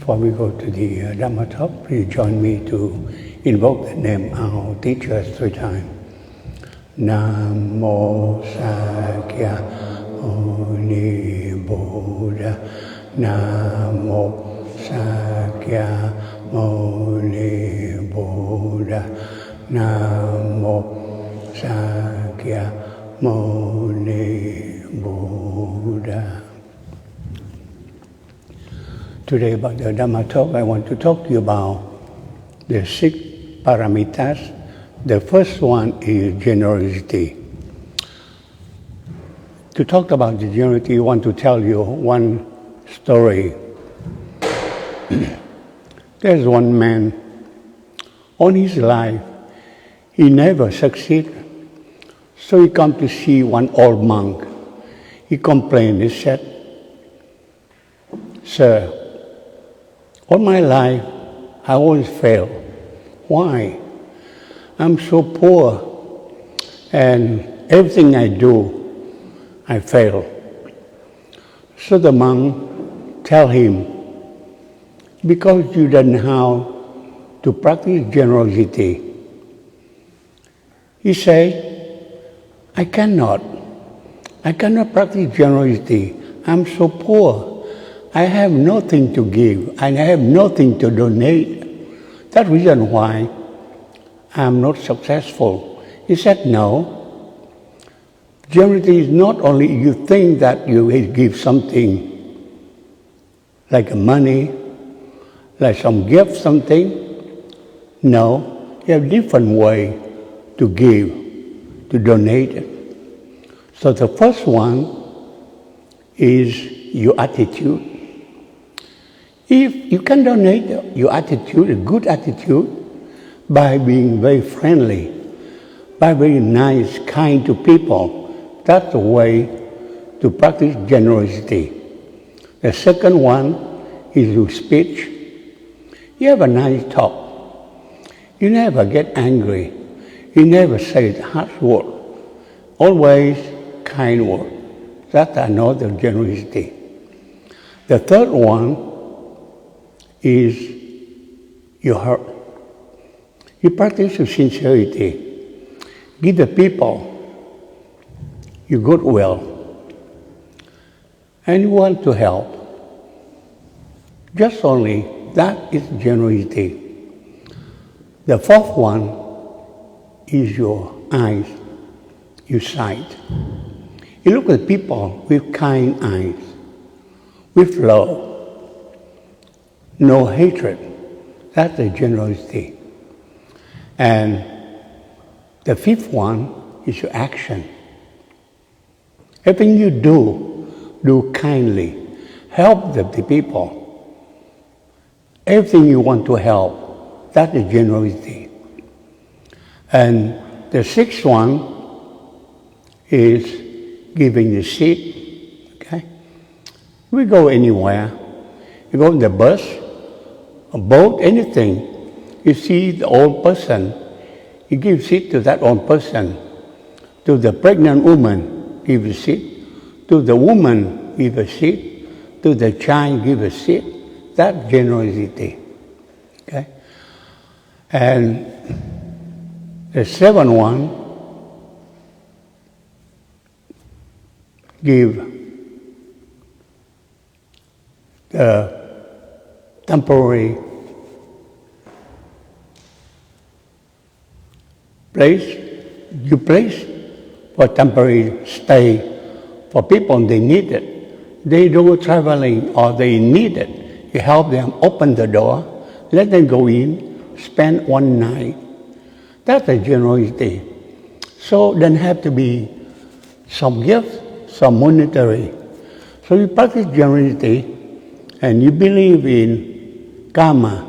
Before we go to the Dhamma talk, please join me to invoke the name of our teachers 3 times. Namo Sakya Muni Buddha. Namo Sakya Muni Buddha. Namo Sakya Muni Buddha. Today about the Dhamma talk, I want to talk to you about the 6 Paramitas. The first one is generosity. To talk about the generosity, I want to tell you one story. There's one man, all his life, he never succeeded. So he come to see one old monk. He complained, he said, "Sir, all my life, I always fail. Why? I'm so poor, and everything I do, I fail." So the monk tell him, "Because you don't know how to practice generosity." He said, I cannot practice generosity. I'm so poor. I have nothing to give, and I have nothing to donate. That's the reason why I'm not successful. He said, no. Generosity is not only you think that you give something like money, like some gift, something. No, you have different way to give, to donate it. So the first one is your attitude. If you can donate your attitude, a good attitude, by being very friendly, by being nice, kind to people, that's the way to practice generosity. The second one is your speech. You have a nice talk. You never get angry. You never say harsh word. Always kind word. That's another generosity. The third one is your heart. You practice your sincerity. Give the people your goodwill. And you want to help. Just only that is generosity. The fourth one is your eyes, your sight. You look at people with kind eyes, with love. No hatred. That's the generosity. And the fifth one is your action. Everything you do kindly. Help the people. Everything you want to help, that is generosity. And the sixth one is giving the seat. Okay? We go anywhere. You go in the bus, a boat, anything. You see the old person, you give seat to that old person. To the pregnant woman, give a seat. To the woman, give a seat. To the child, give a seat. That's generosity. Okay? And the seventh one, give the temporary place for temporary stay for people they need it. They do traveling or they need it. You help them open the door, let them go in, spend one night. That's a generosity. So then have to be some gifts, some monetary. So you practice generosity and you believe in karma.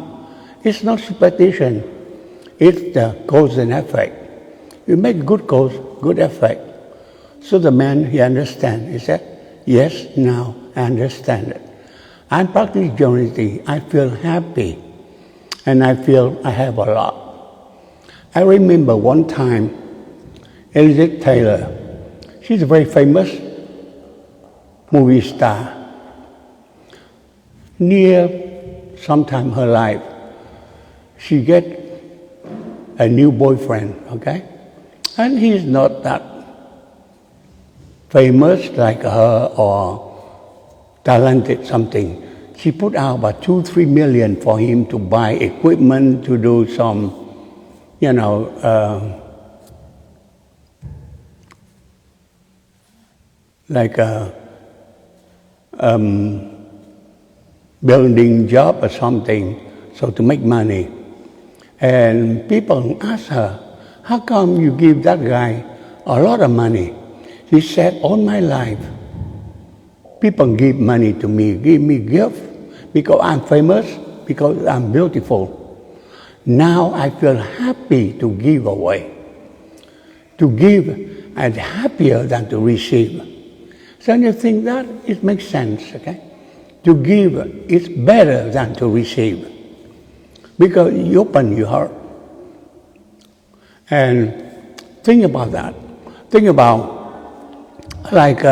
It's not superstition. It's the cause and effect. You make good cause, good effect. So the man, he understands. He said, yes, now I understand it. I practice generosity. I feel happy. And I feel I have a lot. I remember one time, Elizabeth Taylor, she's a very famous movie star. Near sometime her life, she get a new boyfriend, okay? And he's not that famous like her or talented something. She put out about 2-3 million for him to buy equipment to do some, like a building job or something, so to make money. And people ask her, how come you give that guy a lot of money? She said, all my life, people give money to me, give me gifts because I'm famous, because I'm beautiful. Now I feel happy to give away. To give is happier than to receive. So you think that it makes sense, okay? To give is better than to receive because you open your heart. And think about that. Think about like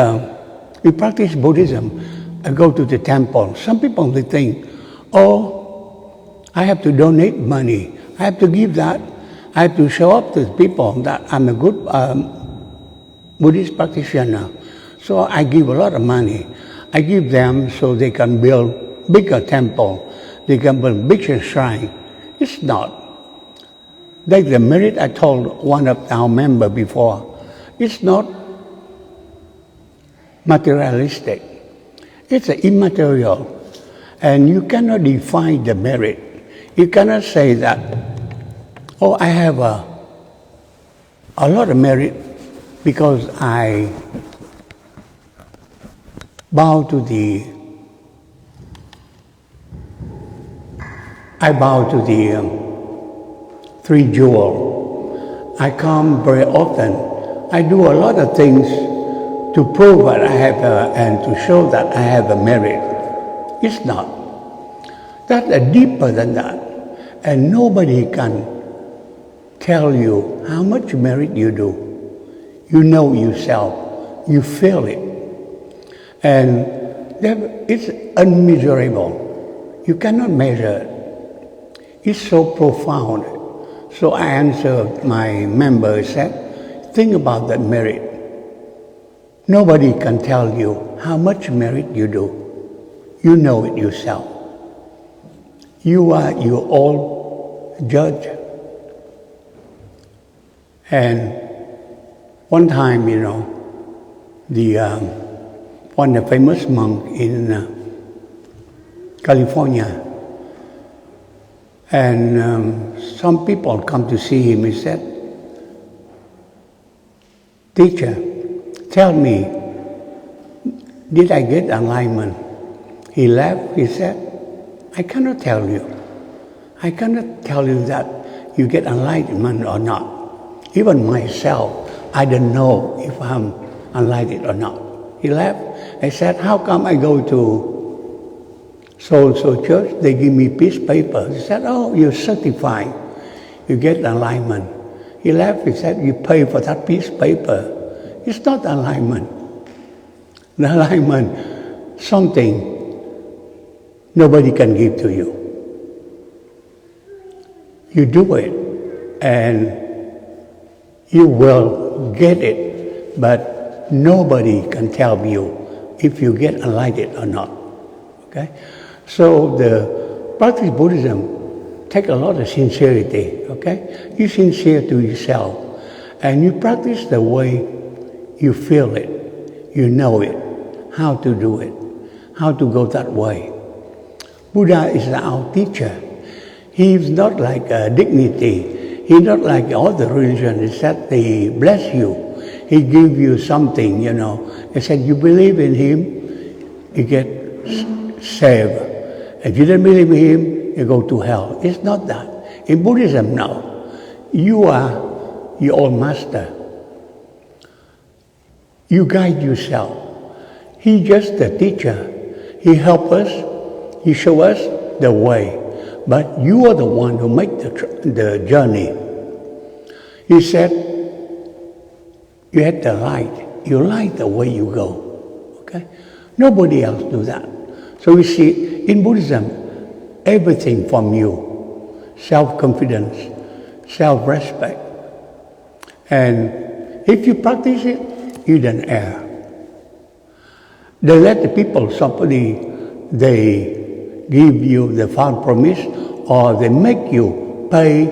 we practice Buddhism. I go to the temple. Some people they think, oh, I have to donate money. I have to give that. I have to show up to the people that I'm a good Buddhist practitioner. So I give a lot of money. I give them so they can build bigger temple. They can build bigger shrine. It's not. Like the merit I told one of our members before, it's not materialistic. It's immaterial. And you cannot define the merit. You cannot say that, oh, I have a lot of merit because I bow to the three jewel. I come very often. I do a lot of things to prove that I have and to show that I have a merit. It's not. That's deeper than that. And nobody can tell you how much merit you do. You know yourself. You feel it. And it's unmeasurable. You cannot measure it. It's so profound. So I answered my member, said, think about that merit. Nobody can tell you how much merit you do. You know it yourself. You are your own judge. And one time, one of the famous monk in California, and some people come to see him. He said, teacher, tell me, did I get enlightenment? He laughed. He said, I cannot tell you. I cannot tell you that you get enlightenment or not. Even myself, I don't know if I'm enlightened or not. He laughed. I said, how come I go to so church, they give me piece of paper. He said, oh, you're certified. You get enlightenment. He laughed. He said, you pay for that piece of paper. It's not enlightenment. The enlightenment, something nobody can give to you. You do it, and you will get it, but nobody can tell you if you get enlightened or not. Okay? So the practice Buddhism take a lot of sincerity, okay? You're sincere to yourself, and you practice the way you feel it, you know it, how to do it, how to go that way. Buddha is our teacher. He is not like a dignity. He's not like all the religions. He said they bless you. He give you something, He said you believe in him, you get saved. If you don't believe in him, you go to hell. It's not that. In Buddhism, no. You are your own master. You guide yourself. He's just the teacher. He helps us. He shows us the way. But you are the one who make the journey. He said, you have the light. You light the way you go. Okay? Nobody else do that. So we see in Buddhism, everything from you. Self-confidence, self-respect. And if you practice it, you don't err. They let the people, somebody, they give you the false promise, or they make you pay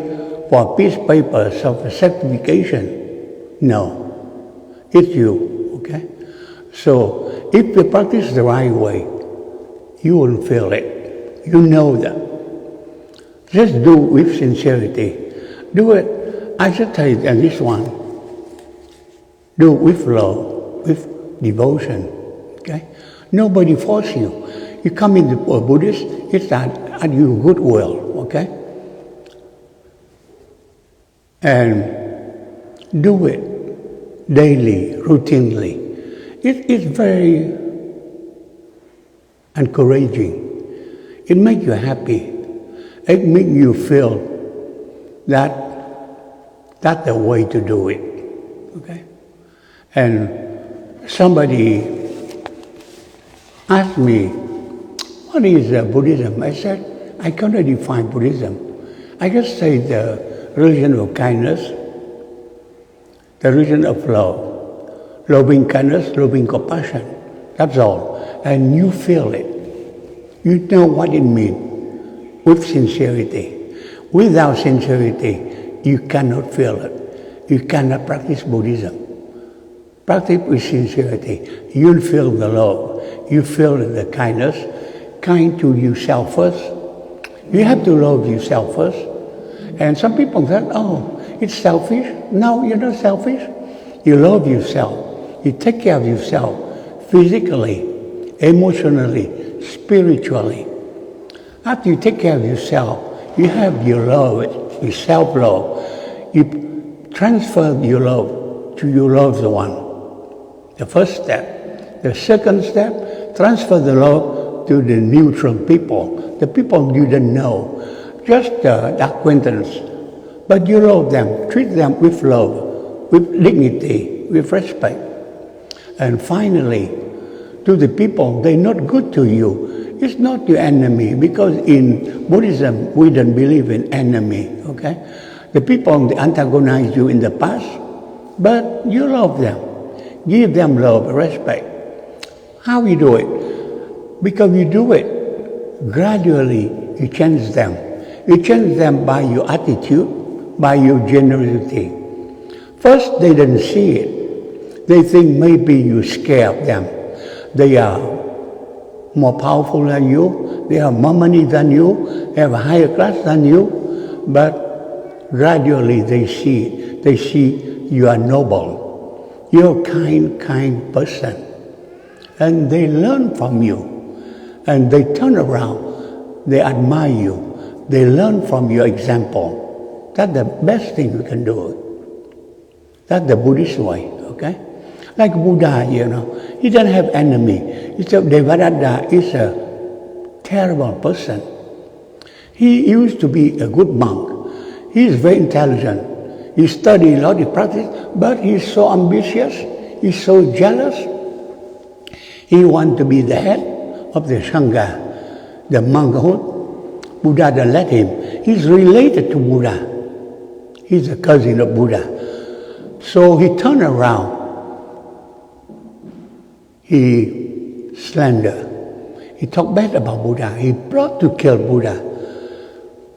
for piece of paper of certification. No, it's you, okay? So if you practice the right way, you will feel it. You know that. Just do it with sincerity. Do it. I should tell you this one. Do it with love, with devotion. Okay? Nobody force you. You come into a Buddhist, it's at your goodwill, okay? And do it daily, routinely. It is very encouraging. It makes you happy. It makes you feel that that's the way to do it, okay? And somebody asked me, what is Buddhism? I said, I cannot define Buddhism. I just say the religion of kindness, the religion of love, loving kindness, loving compassion. That's all. And you feel it. You know what it means with sincerity. Without sincerity, you cannot feel it. You cannot practice Buddhism. Practice with sincerity. You'll feel the love. You feel the kindness. Kind to yourself first. You have to love yourself first. And some people say, oh, it's selfish. No, you're not selfish. You love yourself. You take care of yourself physically, emotionally, spiritually. After you take care of yourself, you have your love, your self-love. You transfer your love to your loved one. The first step. The second step, transfer the love to the neutral people, the people you don't know, just the acquaintance. But you love them, treat them with love, with dignity, with respect. And finally, to the people, they're not good to you. It's not your enemy, because in Buddhism, we don't believe in enemy, okay? The people, they antagonize you in the past, but you love them. Give them love, respect. How you do it? Because you do it, gradually you change them. You change them by your attitude, by your generosity. First, they don't see it. They think maybe you scare them. They are more powerful than you. They have more money than you. They have a higher class than you. But gradually they see it. They see you are noble. You're a kind person. And they learn from you. And they turn around. They admire you. They learn from your example. That's the best thing you can do. That's the Buddhist way, okay? Like Buddha, he doesn't have enemy. It's a Devadatta is a terrible person. He used to be a good monk. He is very intelligent. He studied a lot, he practiced, but he's so ambitious, he's so jealous. He wants to be the head of the Sangha, the monkhood. Buddha doesn't let him. He's related to Buddha. He's a cousin of Buddha. So he turned around. He slandered. He talked bad about Buddha. He plotted to kill Buddha.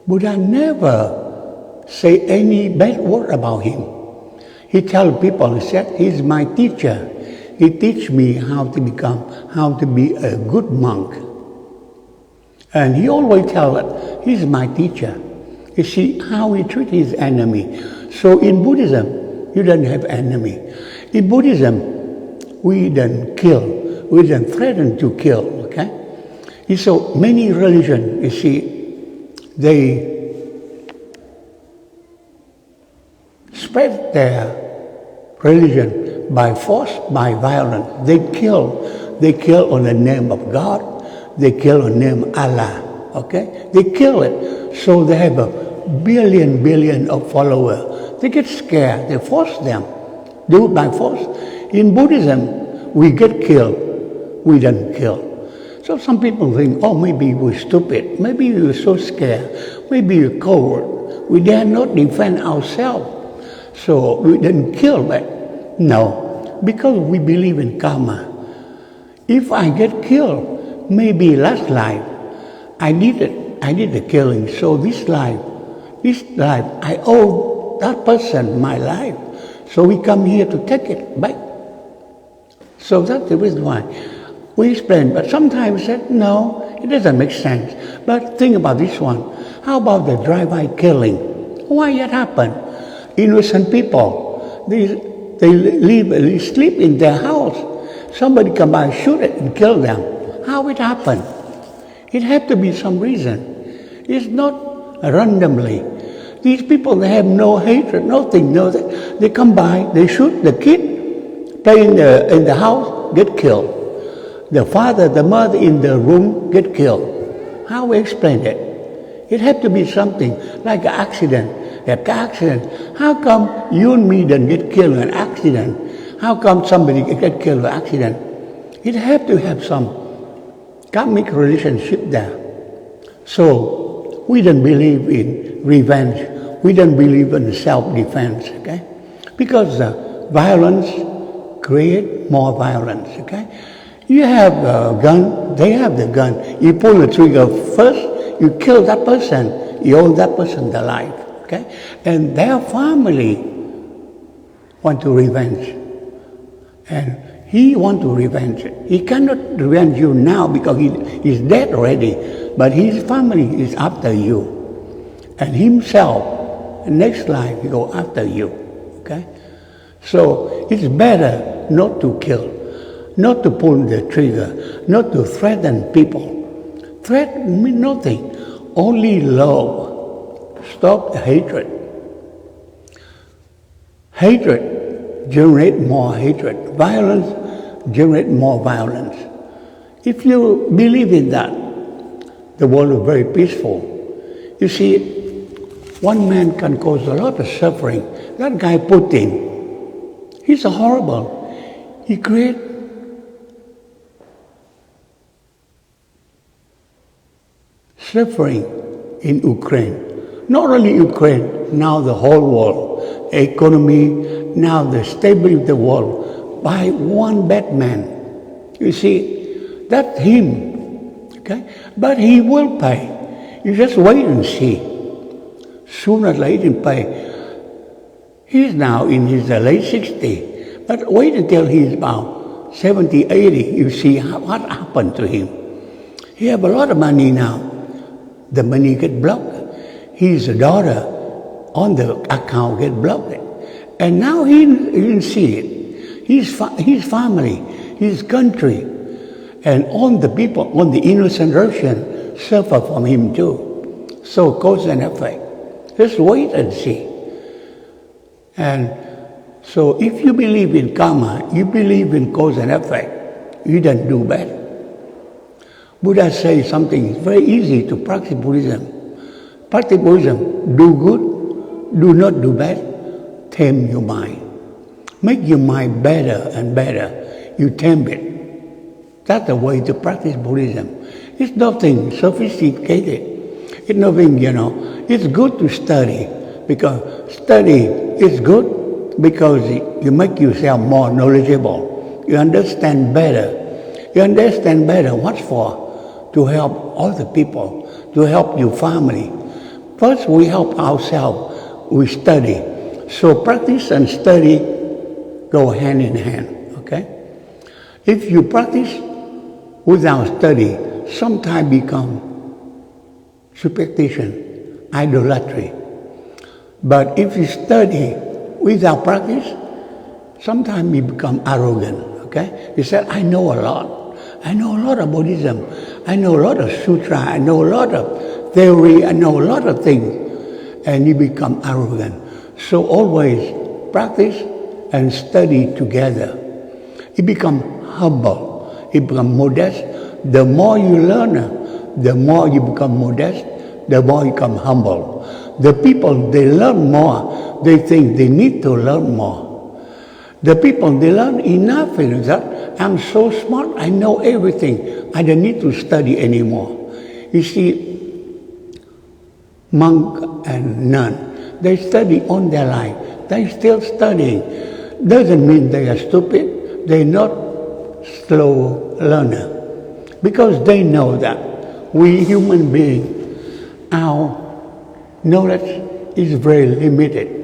Buddha never say any bad word about him. He tell people, he said, he's my teacher. He teach me how to be a good monk. And he always tell it, he's my teacher. You see how he treat his enemy. So in Buddhism, you don't have enemy. In Buddhism, we don't kill. We don't threaten to kill, okay? So many religions, you see, they spread their religion by force, by violence. They kill on the name of God. They kill on the name of Allah, okay? They kill it. So they have a billion of followers. They get scared. They force them. Do it by force. In Buddhism, we get killed. We don't kill. So some people think, oh, maybe we're stupid, maybe we're so scared, maybe we're coward, we dare not defend ourselves, so we didn't kill back. No, because we believe in karma. If I get killed, maybe last life, I did the killing, so this life, I owe that person my life, so we come here to take it back. So that's the reason why we explain, but sometimes said, no, it doesn't make sense. But think about this one. How about the drive-by killing? Why that happened? Innocent people, they sleep in their house. Somebody come by, shoot it and kill them. How it happened? It had to be some reason. It's not randomly. These people, they have no hatred, nothing. No, they come by, they shoot the kid, play in the house, get killed. The father, the mother in the room get killed. How we explain it? It had to be something like an accident, a car accident. How come you and me didn't get killed in an accident? How come somebody get killed in an accident? It had to have some karmic relationship there. So we don't believe in revenge. We don't believe in self-defense, okay? Because violence creates more violence, okay? You have a gun, they have the gun. You pull the trigger first, you kill that person, you owe that person their life, okay? And their family want to revenge. And he want to revenge. He cannot revenge you now because he's dead already, but his family is after you. And himself, next life, he go after you, okay? So it's better not to kill. Not to pull the trigger, not to threaten people. Threat means nothing, only love. Stop the hatred. Hatred generates more hatred. Violence generates more violence. If you believe in that, the world is very peaceful. You see, one man can cause a lot of suffering. That guy Putin, he's horrible. He creates suffering in Ukraine. Not only Ukraine, now the whole world, economy, now the stability of the world, by one bad man. You see, that's him, okay? But he will pay. You just wait and see. Sooner or later he pay. He's now in his late 60s, but wait until he's about 70, 80, you see what happened to him. He have a lot of money now. The money get blocked. His daughter on the account get blocked. And now he didn't see it. His family, his country, and all the people, all the innocent Russians suffer from him too. So cause and effect. Just wait and see. And so if you believe in karma, you believe in cause and effect, you don't do bad. Buddha says something very easy to practice Buddhism. Practice Buddhism, do good, do not do bad, tame your mind. Make your mind better and better. You tame it. That's the way to practice Buddhism. It's nothing sophisticated. It's nothing, it's good to study because study is good because you make yourself more knowledgeable. You understand better. You understand better what's for. To help all the people, to help your family. First, we help ourselves, we study. So practice and study go hand in hand, okay? If you practice without study, sometimes become superstition, idolatry. But if you study without practice, sometimes you become arrogant, okay? You say, I know a lot. I know a lot of Buddhism. I know a lot of sutra. I know a lot of theory. I know a lot of things. And you become arrogant. So always practice and study together. You become humble. You become modest. The more you learn, the more you become modest, the more you become humble. The people, they learn more. They think they need to learn more. The people, they learn enough in that. I'm so smart, I know everything. I don't need to study anymore. You see, monk and nun, they study all their life. They're still studying. Doesn't mean they are stupid. They're not slow learner. Because they know that we human beings, our knowledge is very limited.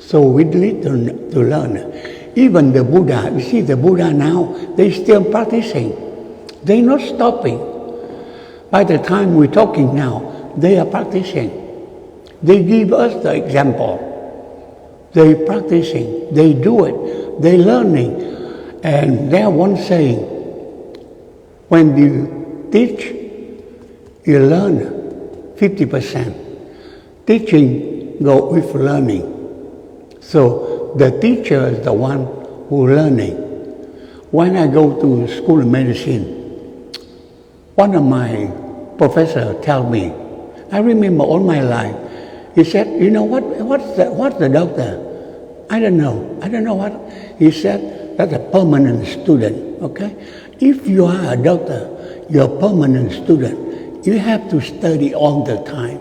So we need to learn. Even the Buddha, you see the Buddha now, they're still practicing. They're not stopping. By the time we're talking now, they are practicing. They give us the example. They're practicing. They do it. They're learning. And there's one saying, when you teach, you learn 50%. Teaching goes with learning. So the teacher is the one who's learning. When I go to school of medicine, one of my professors tell me, I remember all my life, he said, you know what's the doctor? I don't know what. He said, that's a permanent student, okay? If you are a doctor, you're a permanent student. You have to study all the time.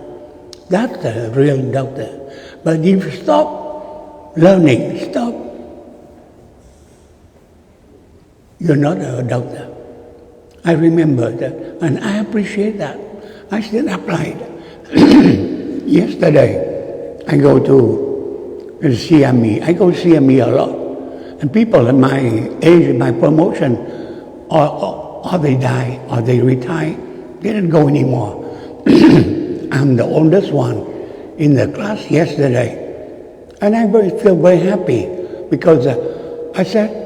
That's a real doctor. But if you stop learning, stop, you're not a doctor. I remember that, and I appreciate that. I still applied. Yesterday, I go to CME. I go to CME a lot. And people at my age, my promotion, or they die, or they retire, they don't go anymore. I'm the oldest one in the class yesterday. And I feel very happy because I said,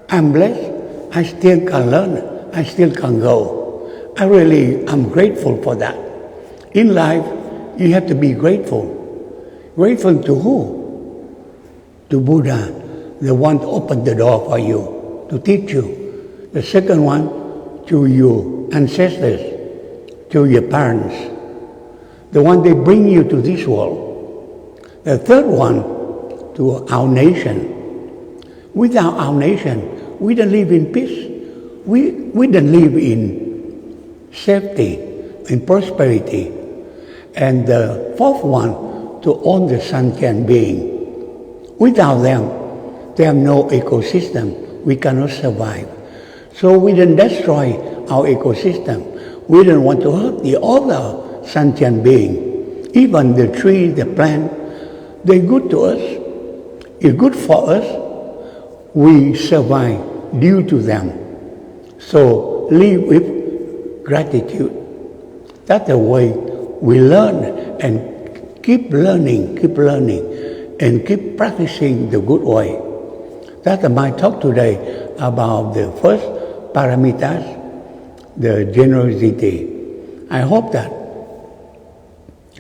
I'm blessed, I still can learn, I still can go. I'm grateful for that. In life, you have to be grateful. Grateful to who? To Buddha, the one to open the door for you, to teach you. The second one, to your ancestors, to your parents, the one they bring you to this world. The third one, to our nation. Without our nation, we don't live in peace. We don't live in safety, in prosperity. And the fourth one, to all the sentient beings. Without them, there is no ecosystem. We cannot survive. So we don't destroy our ecosystem. We don't want to hurt the other sentient beings. Even the tree, the plant, they're good to us. It's good for us. We survive due to them. So live with gratitude. That's the way we learn and keep learning, and keep practicing the good way. That's my talk today about the first Paramitas, the generosity. I hope that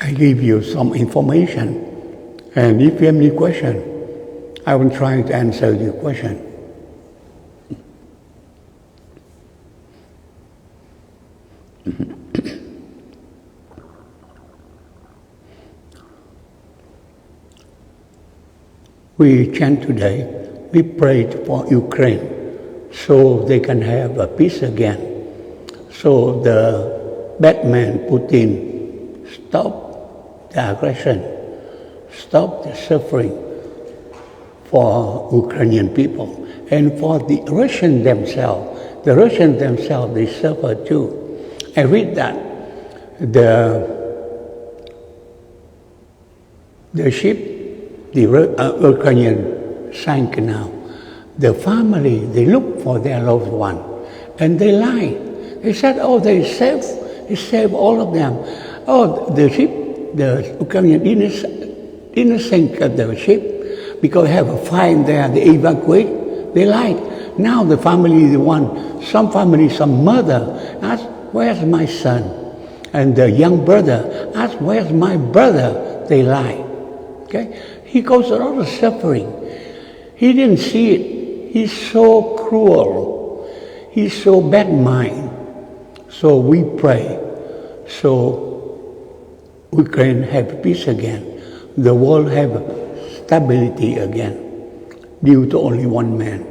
I give you some information. And if you have any question, I will try to answer your question. We chant today, we prayed for Ukraine so they can have a peace again. So the bad man Putin stop the aggression, stop the suffering for Ukrainian people and for the Russians themselves. The Russians themselves, they suffer too. I read that the ship, the Ukrainian sank now. The family, they look for their loved one and they lie. They said, oh, they saved all of them. Oh, the ship, the Ukrainian didn't sink the ship because they have a fire there, they evacuate, they lied. Now the family, some family, some mother asked, where's my son? And the young brother asked, where's my brother? They lie. Okay? He goes a lot of suffering. He didn't see it. He's so cruel. He's so bad mind. So we pray. So we can have peace again. The world have stability again. due to only one man.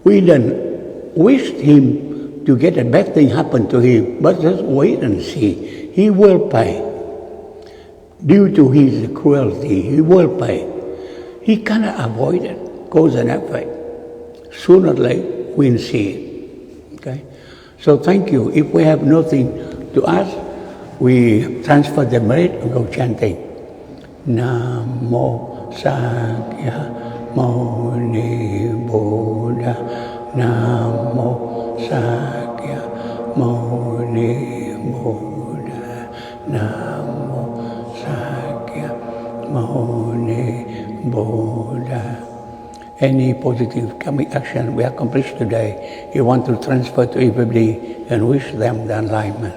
We then wish him to get a bad thing happen to him, but just wait and see. He will pay. Due to his cruelty, he will pay. He cannot avoid it, cause and effect. Sooner or later, we'll see it. Okay? So thank you. If we have nothing to ask, we transfer the merit and go chanting. Namo Sakya Muni Buddha. Namo Sakya Muni Buddha. Namo Sakya Muni Buddha. Any positive coming action we accomplish today, you want to transfer to everybody and wish them the enlightenment.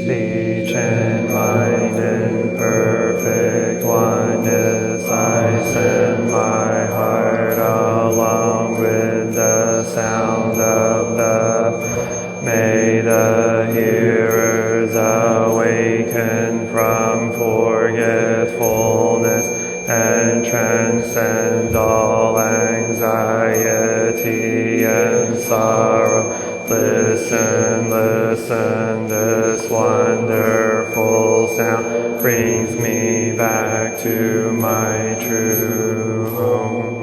Speech and mind in perfect oneness, I send my heart along with the sound of the. May the hearers awaken from forgetfulness and transcend all anxiety and sorrow. Listen, listen, this wonderful sound brings me back to my true home.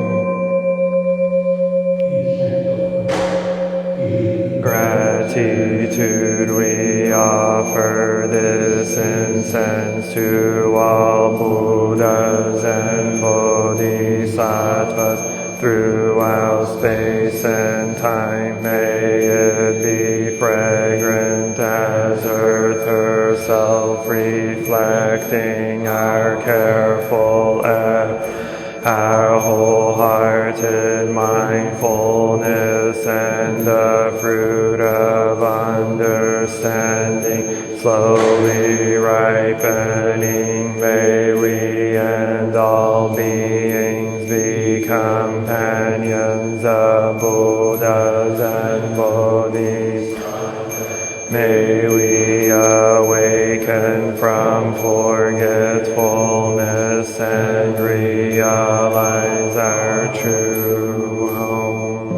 Gratitude we offer this incense to all Buddhas and Bodhisattvas throughout space and time. May it be fragrant as earth herself, reflecting our careful effort, our wholehearted mindfulness, and the fruit of understanding slowly ripening. May we and all beings be companions of Buddhas and Bodhisattvas. May we awaken from forgetfulness and realize our true home.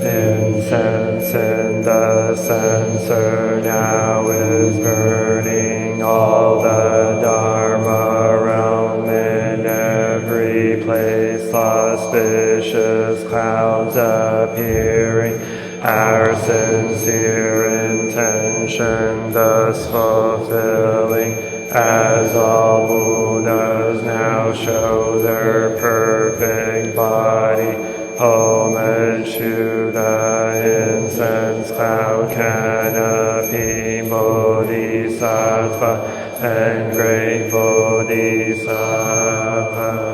Incense in the censer now is burning, all the Dharma realm in every place, auspicious clouds appearing, our sincere intention thus fulfilling, as all Buddhas now show their perfect body. Homage to the incense cloud canopy, Bodhisattva and great Bodhisattva.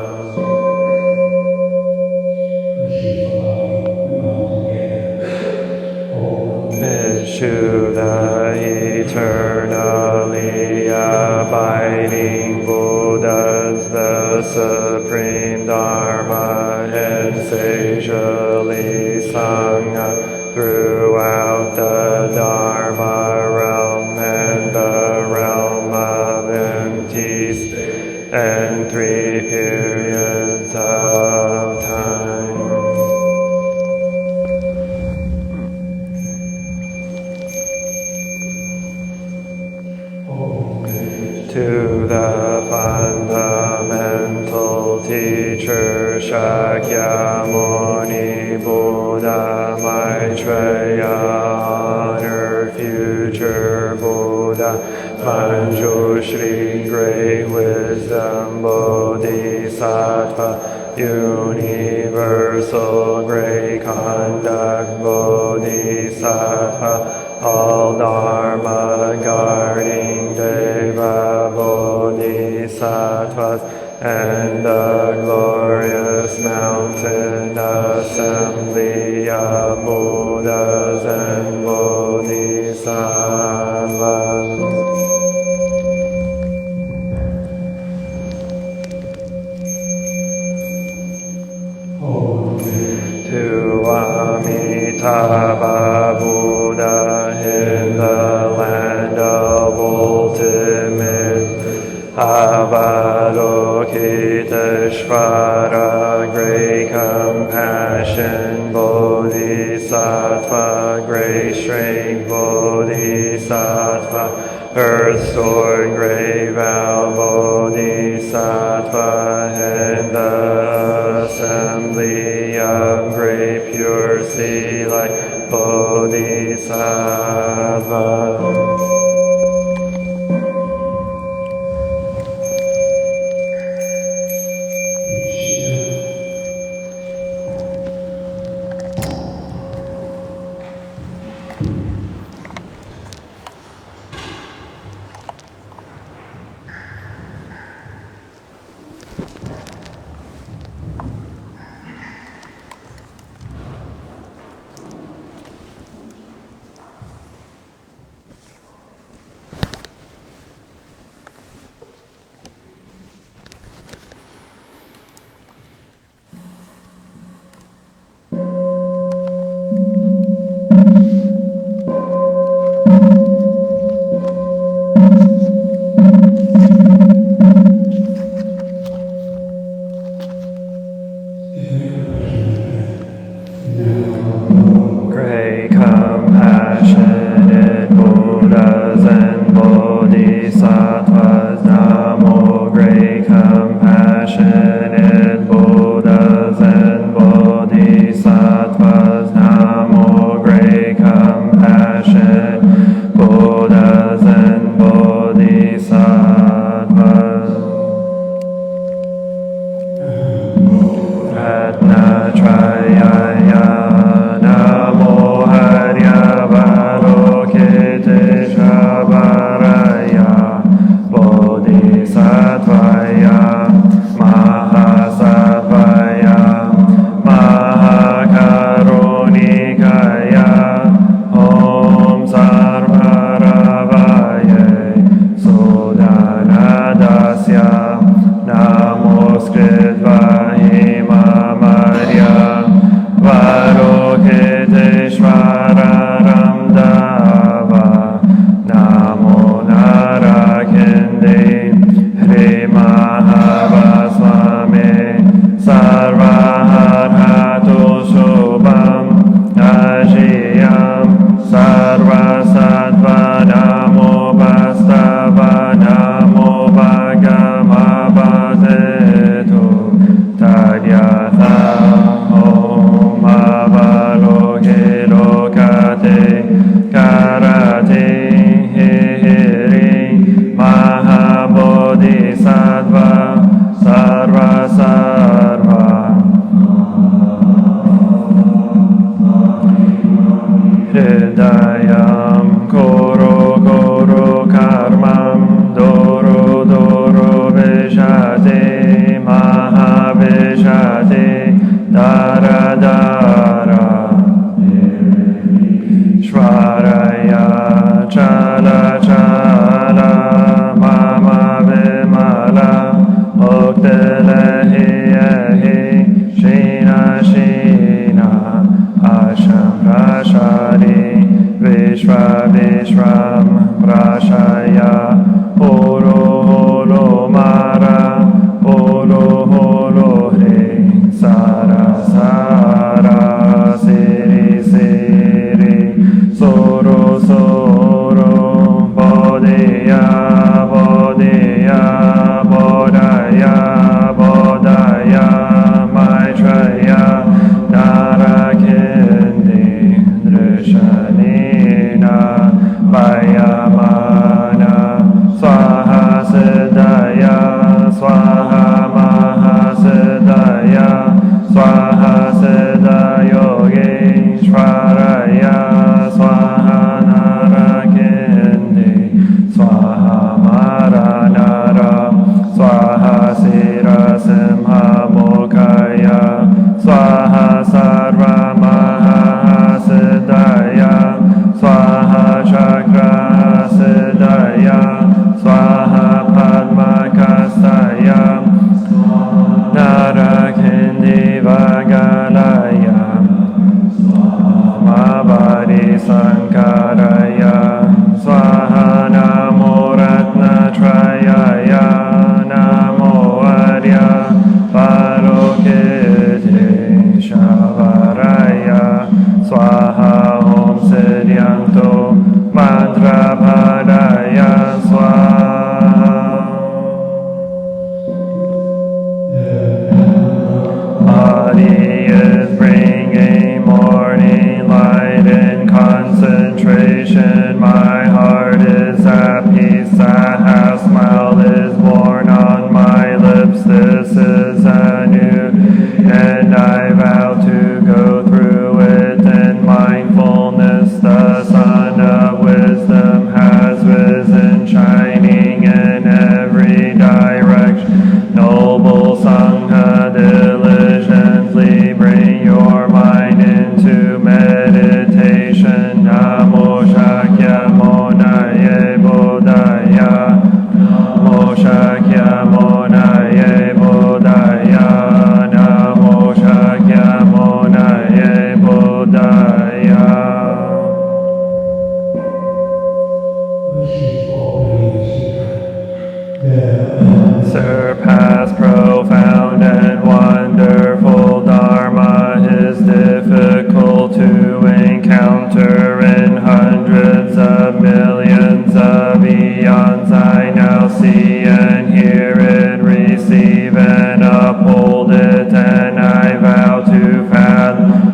To the eternally abiding Buddhas, the supreme Dharma insatiably sung throughout the Dharma realm, and the to the fundamental teacher Shakyamuni Buddha Maitreya, honor future Buddha Manjushri, great wisdom Bodhisattva, universal great conduct Bodhisattva, all Dharma guarding Deva Bodhisattvas, and the glorious mountain assembly of Buddhas and Bodhisattvas. To Amitabha Buddha in the land of ultimate Avalokiteshvara, great compassion Bodhisattva, great strength Bodhisattva, earth stored great vow Bodhisattva, and the assembly of great pure sea light Bodhisattva. Bodhiya Bodhi Yogeshwaraya Swaha Narakindi Swaha Maranara Swaha Sira Simha Mokaya Swaha Sarva Mahasiddhaya Swaha Chakra Siddhaya Swaha Padma Kastaya Narakindi Vagalaya Mabadi Sankaraya Swaha Namo Ratna Trayaya Namo Arya Parokite Shavaraya Swaha Om Siddhyanto Mantra Padaya Swaha. Body is bringing morning light and concentration. My heart is at peace. A half smile is born on my lips. This is a new, and I vow to go through it in mindfulness. The sun of wisdom has risen, shining in every direction. Noble Sangha diligently bring your mind into meditation. Namo Shakyamuni Buddhaya. Namo Shakyamuni Buddhaya. Namo Shakyamuni Buddhaya. Surpass profound and wonderful Dharma is difficult to encounter in hundreds of millions of eons. I now see and hear it, receive and uphold it, and I vow to fathom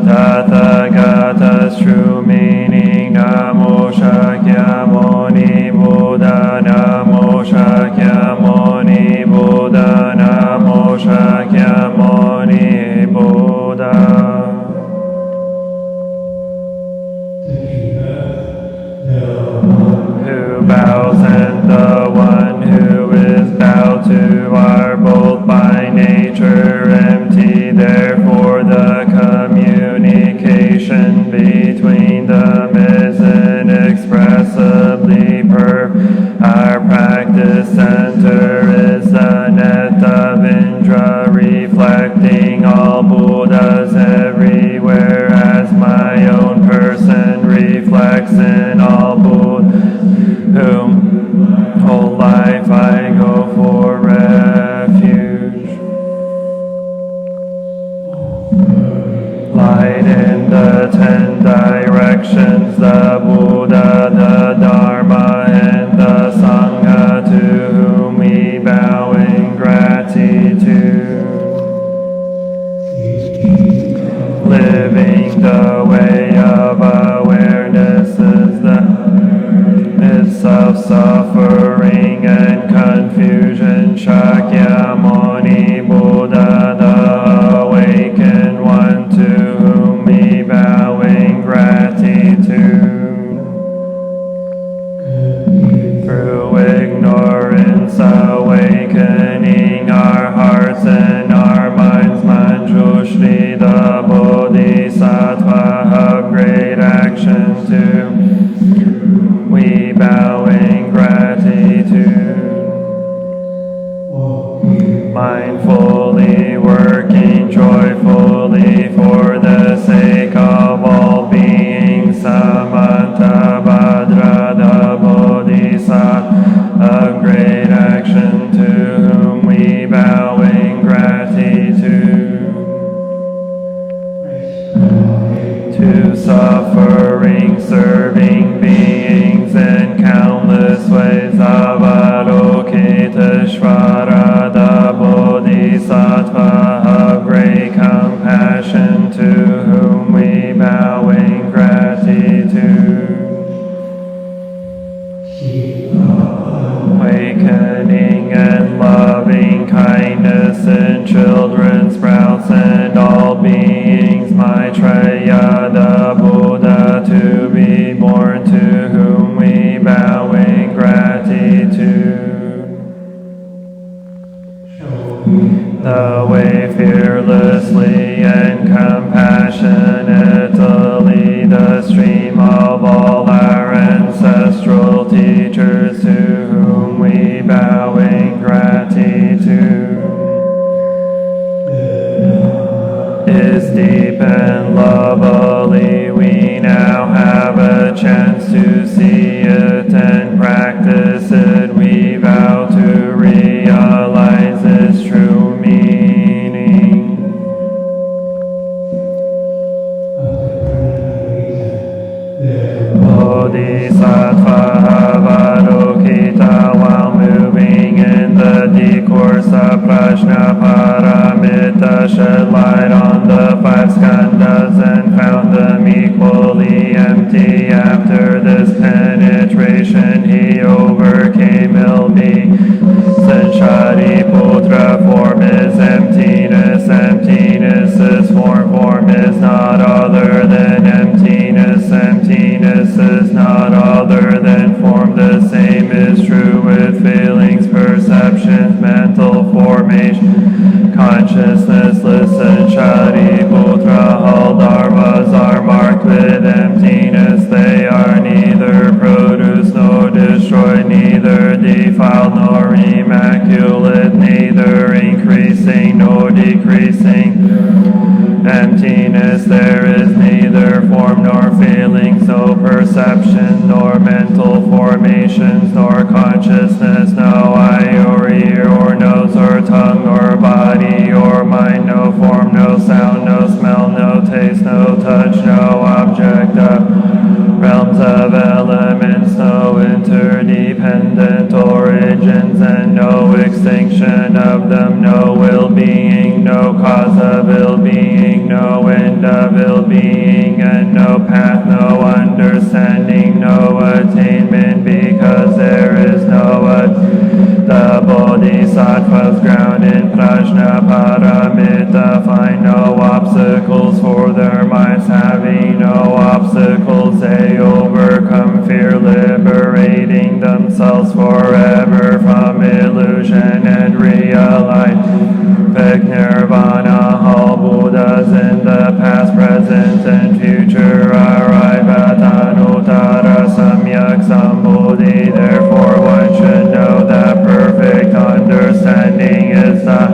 Tathagata's true meaning. Namo Shakyamuni Buddha. Namo Shakyamuni Buddha. Namo Shakyamuni Buddha. Who bows and the one who is bowed to are both by nature empty. Therefore the communication between them is inexpressibly pure. Our practice center is the net of Indra, reflecting all Buddhas everywhere, as my own person reflects in all Buddhas, whom whole life I go for refuge. Light in the 10 directions, the Buddha, the Dharma, and the Sangha, to whom we bow in gratitude. Living the way of awareness is the midst of suffering and confusion. Shakyamuni Buddha, the awakened one, to whom we bow in gratitude. Through ignorance awakening our hearts and our minds, Manjushri, the Bodhisattva of great action, too we bow in gratitude. Mindfully working joyfully for the sake of all beings, Samanta Bhadra, the Bodhisattva of great action, to whom we bow in gratitude. To suffering serving beings in countless ways, Avalokiteshvara, the Bodhisattva of great compassion, to whom we bow in gratitude. Awakening and loving kindness in children, sprouts, and all beings, Maitreya the Buddha, to be born, to whom we bow in gratitude. The way fearlessly and compassionately, the stream of all our ancestral teachers, to whom we bow in gratitude. Is deep and lovely, we now have a chance to see it and practice it. We vow to realize its true meaning. Bodhisattva Avalokita, while moving in the deep course of Prajna, Paramita shed light on the five skandhas and found them equally empty. After this penetration, he overcame ill being. Shariputra, form is emptiness, emptiness is form, form is not other than emptiness, emptiness is not other than form. The same is true with feelings, perceptions, mental formation, consciousness. Listen, Shariputra, all dharmas are marked with emptiness. They are neither produced nor destroyed, neither defiled nor immaculate, neither increasing nor decreasing. Emptiness, there is neither form nor feelings, no perception nor mental formations, nor consciousness, no eye or ear or nose or tongue or body or mind, no form, no sound, no smell, no taste, no touch, no object of realms of elements, no interdependent origins and no extinction of them, no ill-being, no cause of ill-being, no end of ill-being, and no path, no understanding, no attainment, because there is no the Bodhisattvas ground in Prajna Paramita find no obstacles for their minds, having no obstacles they overcome fear, liberating themselves forever from illusion and realize perfect nirvana. All Buddhas in the past, present, and future arrive at Anuttara Samyak Sambodhi. Therefore one should know that perfect understanding is the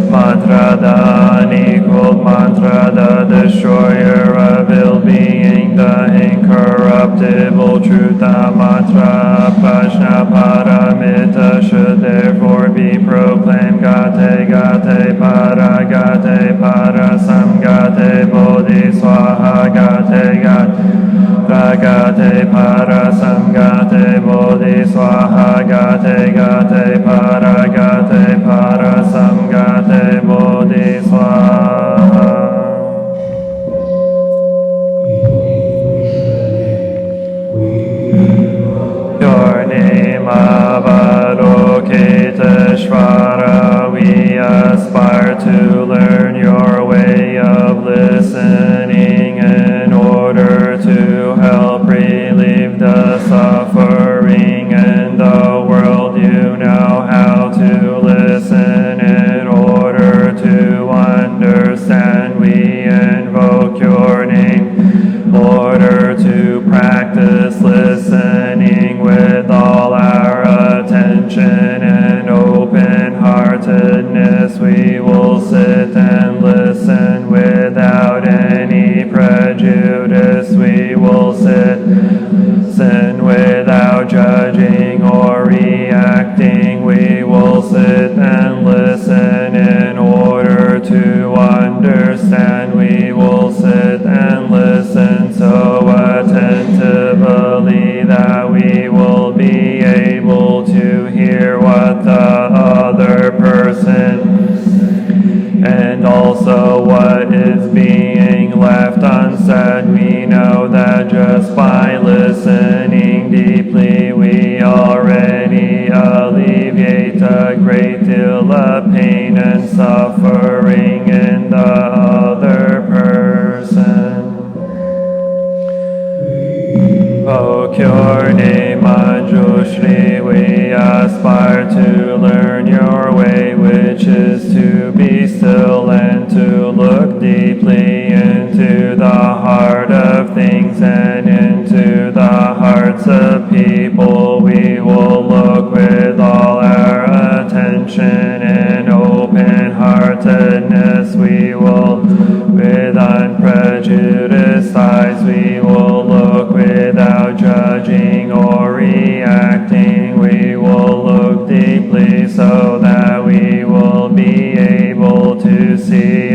mantra, the unequaled mantra, the destroyer of ill-being, the incorruptible truth. The mantra of Prajna Paramita should therefore be proclaimed. Gate gate para, gate para, samgate bodhi swaha, gate gate Ragate para, samgate bodhi swaha, gate gate para, samgate bodhi swaha. Your name Avalokiteshvara, we aspire to learn your way of listening in order to help relieve the suffering in the world. You know how to listen in order to understand. We invoke your name in order to practice listening with all our attention and open-heartedness. We will sit and listen without any prejudice. We will sit without judging or reacting. We will sit and listen in order to understand. We will sit and listen so attentively that we will be able to hear what the other person and also what is being left unsaid. We know that just by listening deeply, we already alleviate a great deal of pain and suffering in the other Phuoc your name, Manjushri, we aspire to learn your way, which is to be still and to look deeply into the heart of things and into the hearts of people. We will look with all our attention and open-heartedness. We will, with unprejudiced eyes, we will look without judging or reacting. We will look deeply so that we will be able to see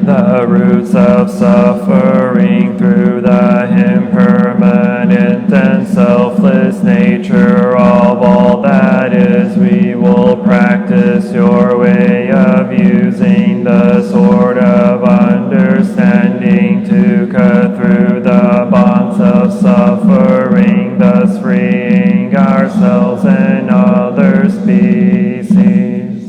the roots of suffering through the impermanent and selfless nature of all that is. We will practice your way of using the sword of understanding to cut through the bonds of suffering, thus freeing ourselves and other species.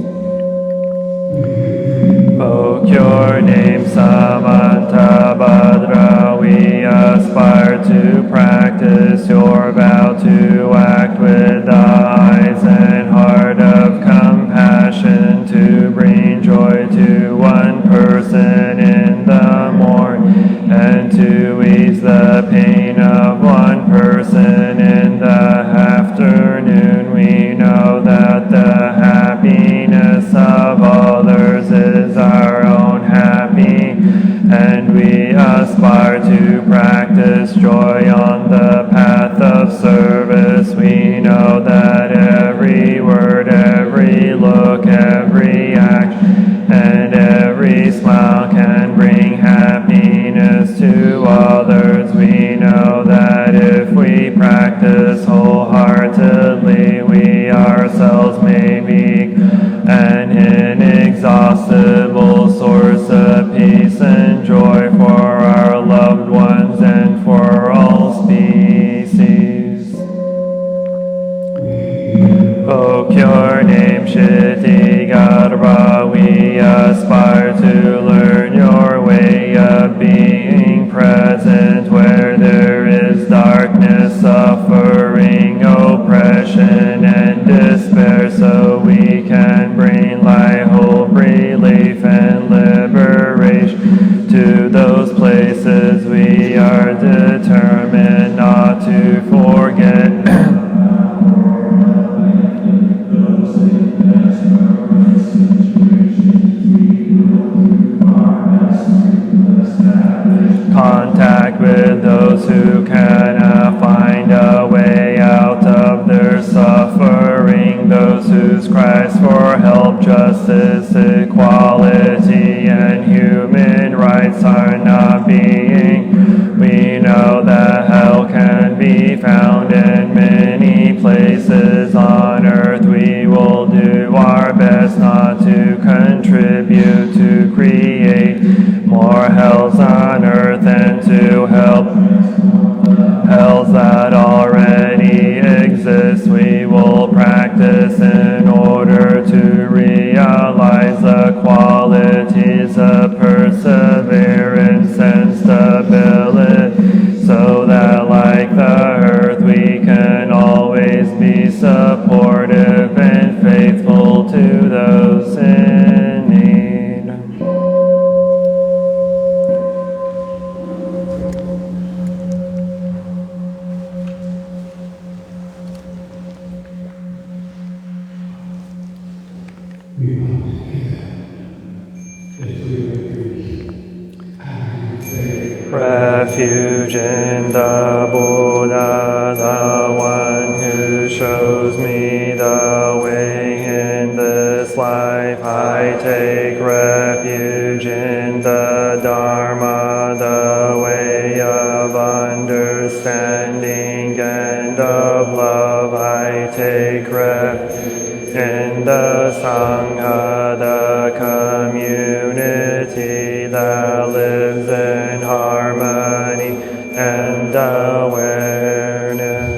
Phuoc your name, Samanta Bhadra, we aspire to practice your vow to act with the eyes and heart of compassion, to bring joy to one person in the morning and to ease the pain of one person in the afternoon. We know that the happiness of others is our own happy, and we aspire to practice joy on the path of service. We know that every word, every look, every act, and every smile can bring happiness to others. We know that if we practice wholeheartedly, we ourselves may be an inexhaustible source of peace and joy for our loved ones and for all species. Phuoc your name, Kshitigarbha, we aspire to learn your way of being present where there is darkness, suffering, oppression, and despair, so we can bring light, hope, relief, and liberation to those places. We are determined not to forget contact with those who cannot find a way out of their suffering, those whose cries for help, justice, equality, and human rights are not being. We know that help can be found in many places on earth. We will do our best not to contribute to create more hells on earth and to help hells that already exist. We will practice in order to realize the qualities of perseverance and stability, so that like the earth we can always be supportive and faithful to those in need. Refuge in the Buddha, the one who shows me the way in this life. I take refuge in the Dharma, the way of understanding and of love. I take refuge in the Sangha, the community that lives in harmony and awareness.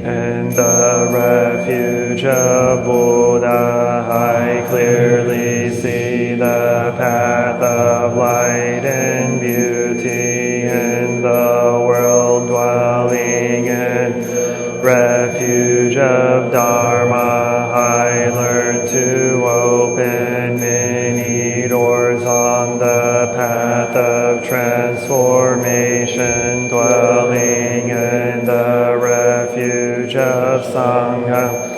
In the refuge of Buddha, I I clearly see the path of light and beauty in the world, dwelling in refuge of Dharma. I learn to open many doors on the path of transformation, dwelling in the refuge of Sangha.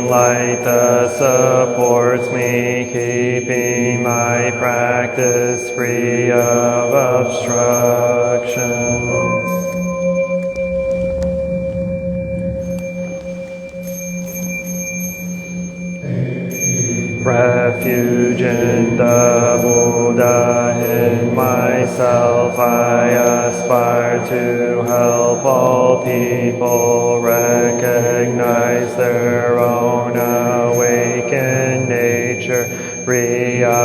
Light that supports me, keeping my practice free of obstruction. Refuge in the Buddha, in myself I aspire to help all people recognize their own awakened nature, realizing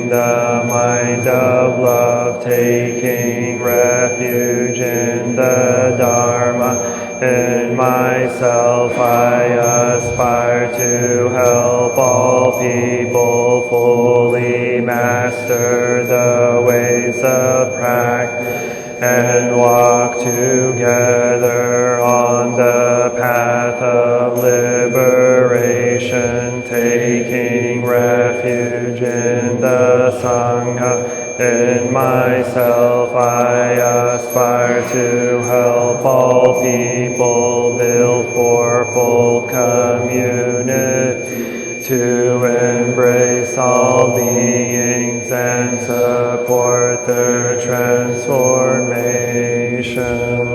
the mind of love, taking refuge in the Dharma. In myself I aspire to help all people fully master the ways of practice and walk together on the path of liberation, taking refuge in the Sangha. In myself I aspire to help all people build for full community, to embrace all beings and support their transformation.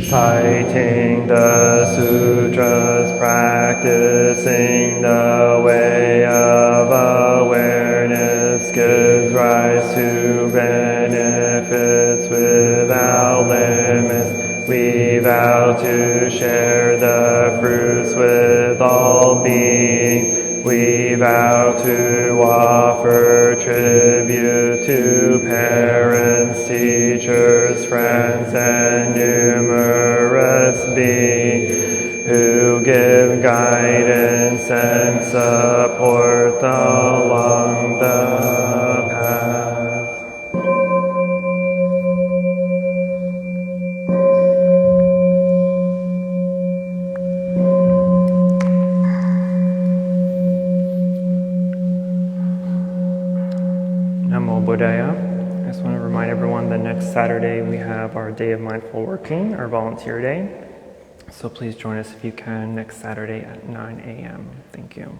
Citing the sutras, practicing the way of awareness gives rise to benefits without limits. We vow to share the fruits with all beings. We vow to offer tribute to parents, teachers, friends, and numerous beings who give guidance and support along the path. Namo Buddhaya. I just want to remind everyone that next Saturday we have our Day of Mindful Working, our volunteer day. So please join us if you can next Saturday at 9 a.m. Thank you.